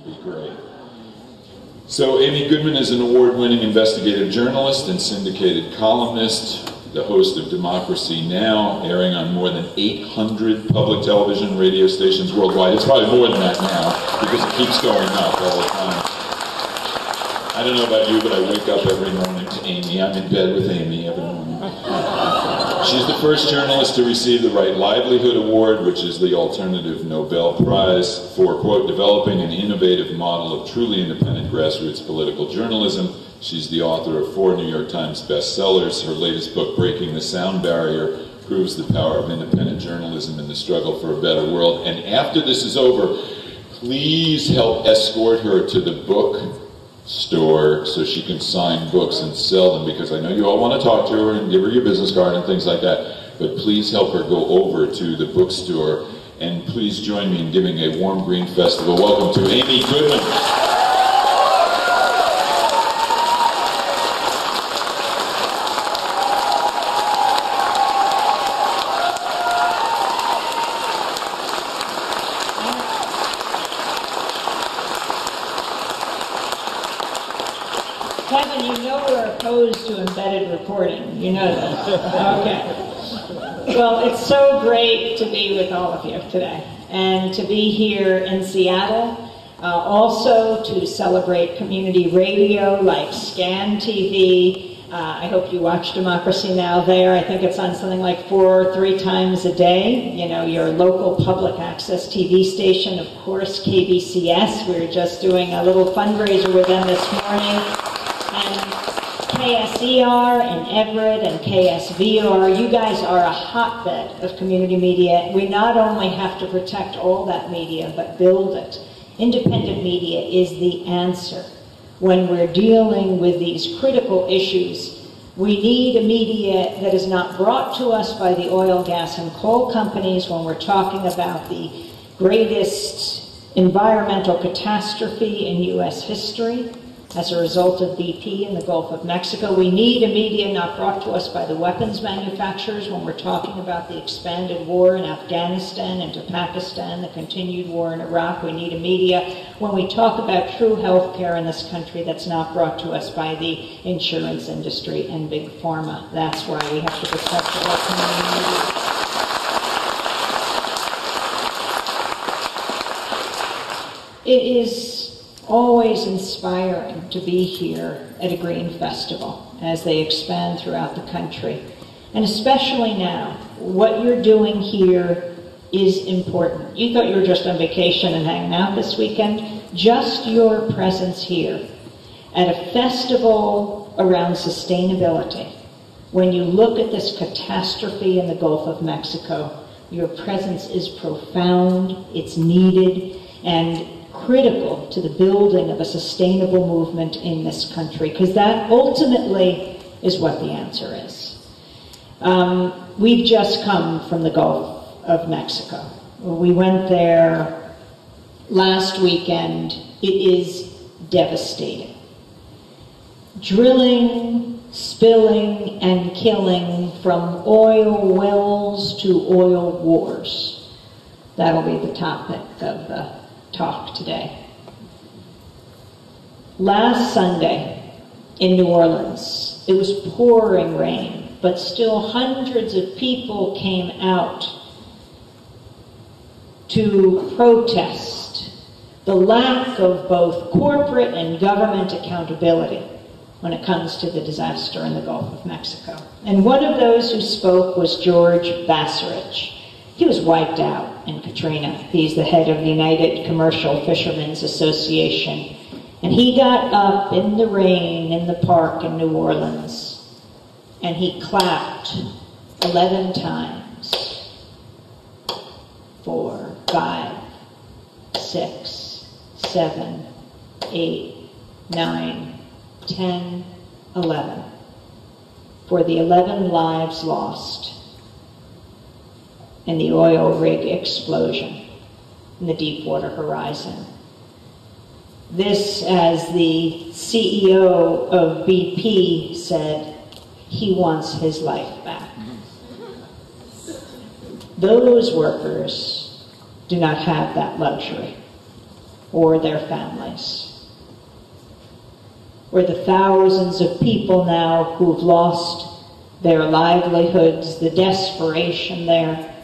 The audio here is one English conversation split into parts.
be great. So Amy Goodman is an award-winning investigative journalist and syndicated columnist, the host of Democracy Now!, airing on more than 800 public television radio stations worldwide. It's probably more than that now, because it keeps going up all the time. I don't know about you, but I wake up every morning to Amy. I'm in bed with Amy every morning. She's the first journalist to receive the Right Livelihood Award, which is the alternative Nobel Prize for, quote, developing an innovative model of truly independent grassroots political journalism. She's the author of 4 New York Times bestsellers. Her latest book, Breaking the Sound Barrier, proves the power of independent journalism in the struggle for a better world. And after this is over, please help escort her to the book store so she can sign books and sell them, because I know you all want to talk to her and give her your business card and things like that, but please help her go over to the bookstore, and please join me in giving a warm green festival welcome to Amy Goodman. Kevin, you know we're opposed to embedded reporting. You know that. Okay. Well, it's so great to be with all of you today, and to be here in Seattle, also to celebrate community radio like Scan TV. I hope you watch Democracy Now! There. I think it's on something like 4 or 3 times a day. You know, your local public access TV station, of course, KBCS. We were just doing a little fundraiser with them this morning. And KSER and Everett and KSVR, you guys are a hotbed of community media. We not only have to protect all that media, but build it. Independent media is the answer. When we're dealing with these critical issues, we need a media that is not brought to us by the oil, gas, and coal companies when we're talking about the greatest environmental catastrophe in U.S. history. As a result of BP in the Gulf of Mexico. We need a media not brought to us by the weapons manufacturers when we're talking about the expanded war in Afghanistan and to Pakistan, the continued war in Iraq. We need a media when we talk about true health care in this country that's not brought to us by the insurance industry and big pharma. That's why we have to protect our community media. It is always inspiring to be here at a green festival as they expand throughout the country. And especially now, what you're doing here is important. You thought you were just on vacation and hanging out this weekend. Just your presence here at a festival around sustainability. When you look at this catastrophe in the Gulf of Mexico, your presence is profound, it's needed, and critical to the building of a sustainable movement in this country, because that ultimately is what the answer is. We've just come from the Gulf of Mexico. We went there last weekend. It is devastating. Drilling, spilling, and killing from oil wells to oil wars. That'll be the topic of the talk today. Last Sunday in New Orleans, it was pouring rain, but still hundreds of people came out to protest the lack of both corporate and government accountability when it comes to the disaster in the Gulf of Mexico. And one of those who spoke was George Basarich. He was wiped out in Katrina. He's the head of the United Commercial Fishermen's Association. And he got up in the rain in the park in New Orleans, and he clapped 11 times. 4, 5, 6, 7, 8, 9, 10, 11. For the 11 lives lost in the oil rig explosion in the Deepwater Horizon. This, as the CEO of BP said, he wants his life back. Those workers do not have that luxury. or their families. Or the thousands of people now who've lost their livelihoods, the desperation there.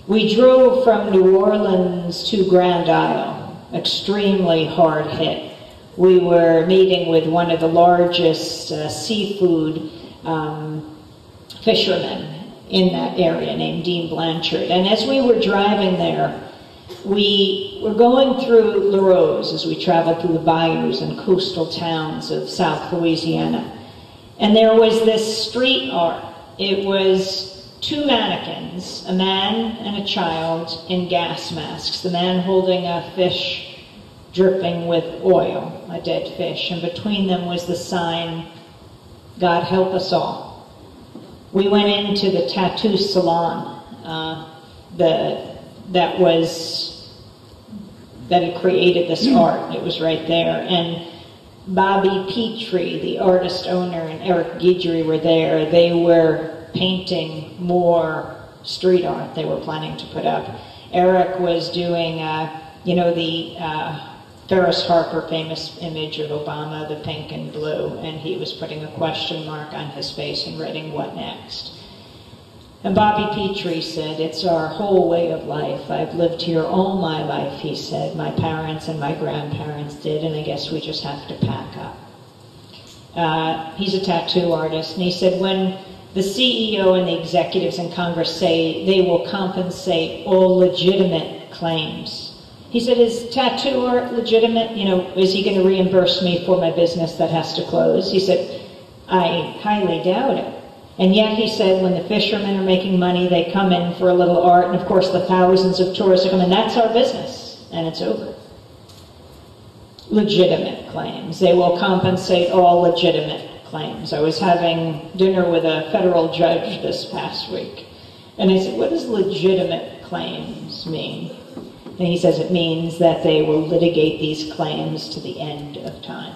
We drove from New Orleans to Grand Isle, extremely hard hit. We were meeting with one of the largest seafood fishermen in that area named Dean Blanchard. And as we were driving there, we were going through La Rose as we traveled through the bayous and coastal towns of South Louisiana. And there was this street art. It was two mannequins, a man and a child in gas masks. The man holding a fish dripping with oil, a dead fish. And between them was the sign, "God help us all." We went into the tattoo salon that had created this art. It was right there. And Bobby Petrie, the artist owner, and Eric Guidry were there. They were painting more street art they were planning to put up. Eric was doing, the Ferris Harper famous image of Obama, the pink and blue, and he was putting a question mark on his face and writing, "What next?" And Bobby Petrie said, "It's our whole way of life. I've lived here all my life," he said. "My parents and my grandparents did, and I guess we just have to pack up." He's a tattoo artist, and he said, when the CEO and the executives in Congress say they will compensate all legitimate claims, he said, "Is tattoo art legitimate? Is he going to reimburse me for my business that has to close?" He said, "I highly doubt it." And yet, he said, when the fishermen are making money, they come in for a little art, and of course the thousands of tourists are coming. That's our business, and it's over. Legitimate claims. They will compensate all legitimate claims. I was having dinner with a federal judge this past week, and I said, "What does legitimate claims mean?" And he says it means that they will litigate these claims to the end of time.